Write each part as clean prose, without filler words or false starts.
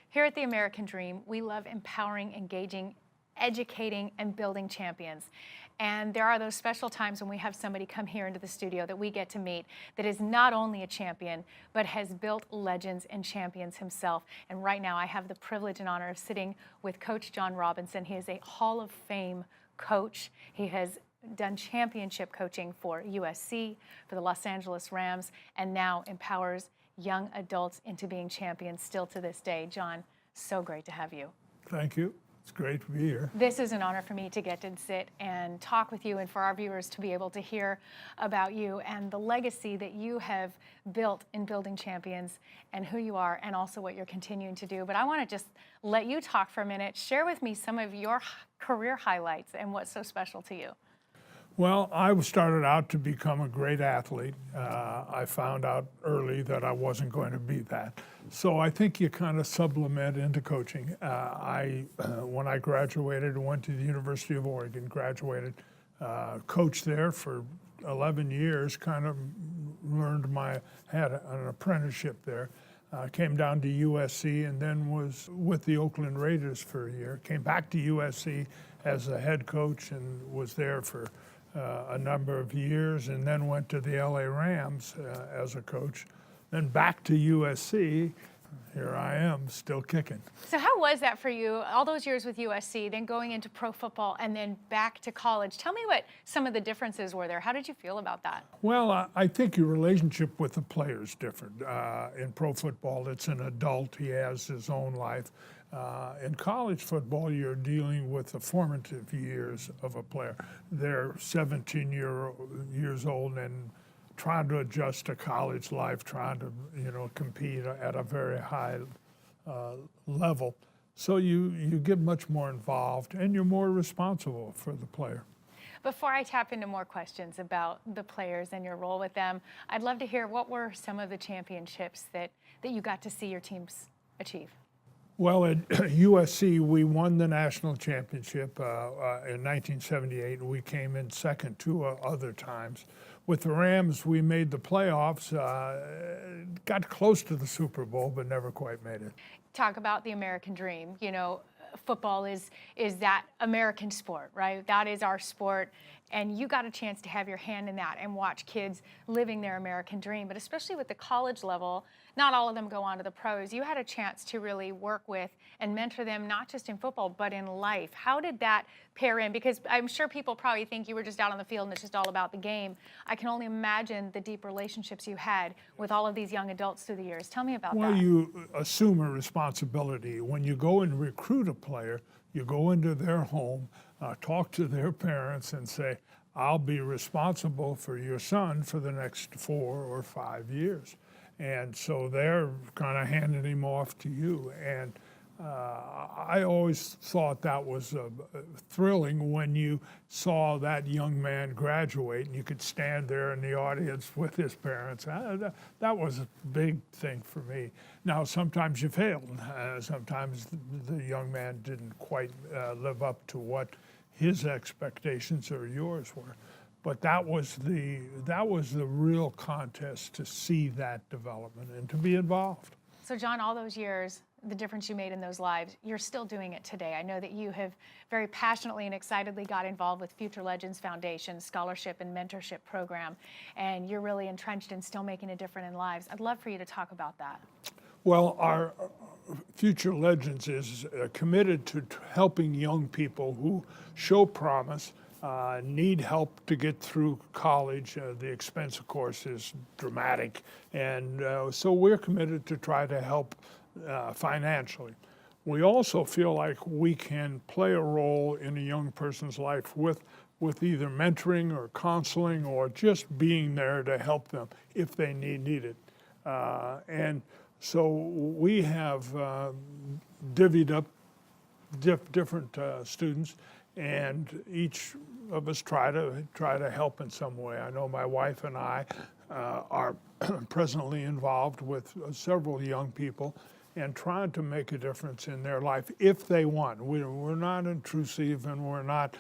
Here at the American Dream, we love empowering, engaging, educating, and building champions. And there are those special times when we have somebody come here into the studio that we get to meet that is not only a champion, but has built legends and champions himself. And right now I have the privilege and honor of sitting with Coach John Robinson. He is a Hall of Fame coach. He has done championship coaching for USC, for the Los Angeles Rams, and now empowers young adults into being champions still to this day. John, so great to have you. Thank you. It's great to be here. This is an honor for me to get to sit and talk with you, and for our viewers to be able to hear about you and the legacy that you have built in building champions and who you are and also what you're continuing to do. But I want to just let you talk for a minute. Share with me some of your career highlights and what's so special to you. Well, I started out to become a great athlete. I found out early that I wasn't going to be that. So I think you kind of supplement into coaching. When I graduated, went to the University of Oregon, graduated, coached there for 11 years, kind of had an apprenticeship there. Came down to USC and then was with the Oakland Raiders for a year. Came back to USC as a head coach and was there for a number of years, and then went to the LA Rams as a coach. Then back to USC. Here I am, still kicking. So how was that for you, all those years with USC, then going into pro football and then back to college? Tell me what some of the differences were there. How did you feel about that? Well, I think your relationship with the player is different. In pro football, it's an adult. He has his own life. In college football, you're dealing with the formative years of a player. They're 17 years old and trying to adjust to college life, trying to compete at a very high level. So you get much more involved and you're more responsible for the player. Before I tap into more questions about the players and your role with them, I'd love to hear what were some of the championships that you got to see your teams achieve. Well, at USC, we won the national championship in 1978. We came in second two other times. With the Rams, we made the playoffs, got close to the Super Bowl, but never quite made it. Talk about the American dream. You know, football is that American sport, right? That is our sport. And you got a chance to have your hand in that and watch kids living their American dream. But especially with the college level, not all of them go on to the pros. You had a chance to really work with and mentor them, not just in football, but in life. How did that pair in? Because I'm sure people probably think you were just out on the field and it's just all about the game. I can only imagine the deep relationships you had with all of these young adults through the years. Tell me about that. Well, you assume a responsibility. When you go and recruit a player, you go into their home, talk to their parents and say, I'll be responsible for your son for the next 4 or 5 years. And so they're kind of handing him off to you. And I always thought that was thrilling when you saw that young man graduate and you could stand there in the audience with his parents. That was a big thing for me. Now, sometimes you failed. Sometimes the young man didn't quite live up to what his expectations or yours were. But that was the real contest, to see that development and to be involved. So John, all those years, the difference you made in those lives, you're still doing it today. I know that you have very passionately and excitedly got involved with Future Legends Foundation scholarship and mentorship program, and you're really entrenched in still making a difference in lives. I'd love for you to talk about that. Well, our Future Legends is committed to helping young people who show promise, need help to get through college. The expense, of course, is dramatic. And so we're committed to try to help financially. We also feel like we can play a role in a young person's life with either mentoring or counseling or just being there to help them if they need it. And so we have divvied up different students, and each of us try to help in some way. I know my wife and I are presently involved with several young people and trying to make a difference in their life if they want. We're not intrusive, and we're not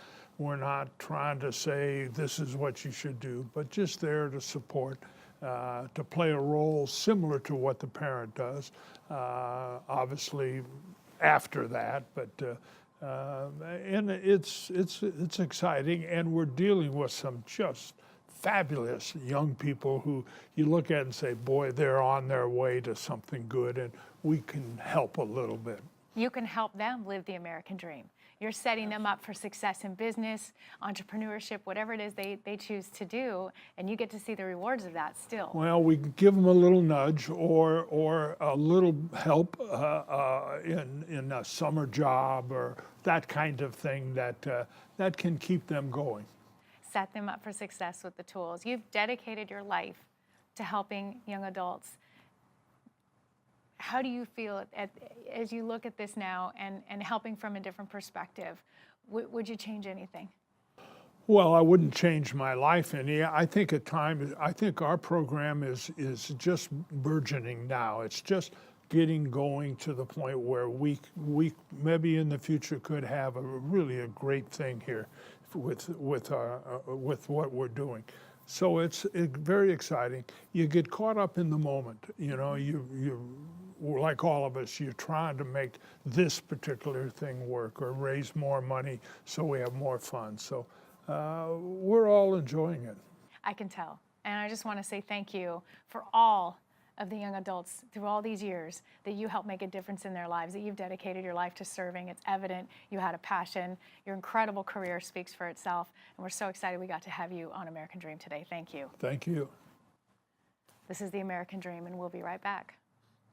trying to say this is what you should do, but just there to support to play a role similar to what the parent does. Obviously, after that, but and it's exciting, and we're dealing with some just fabulous young people who you look at and say, boy, they're on their way to something good, and we can help a little bit. You can help them live the American dream. You're setting them up for success in business, entrepreneurship, whatever it is they choose to do, and you get to see the rewards of that still. Well, we can give them a little nudge or a little help in a summer job or that kind of thing that can keep them going. Set them up for success with the tools. You've dedicated your life to helping young adults. How do you feel as you look at this now and helping from a different perspective? Would you change anything? Well, I wouldn't change my life any. I think I think our program is just burgeoning now. It's just getting going to the point where we maybe in the future could have really a great thing here with what we're doing. So it's very exciting. You get caught up in the moment. You know, you like all of us, you're trying to make this particular thing work or raise more money so we have more fun. So we're all enjoying it. I can tell. And I just want to say thank you for all of the young adults through all these years that you helped make a difference in their lives, that you've dedicated your life to serving. It's evident you had a passion. Your incredible career speaks for itself. And we're so excited we got to have you on American Dream today. Thank you. Thank you. This is the American Dream, and we'll be right back.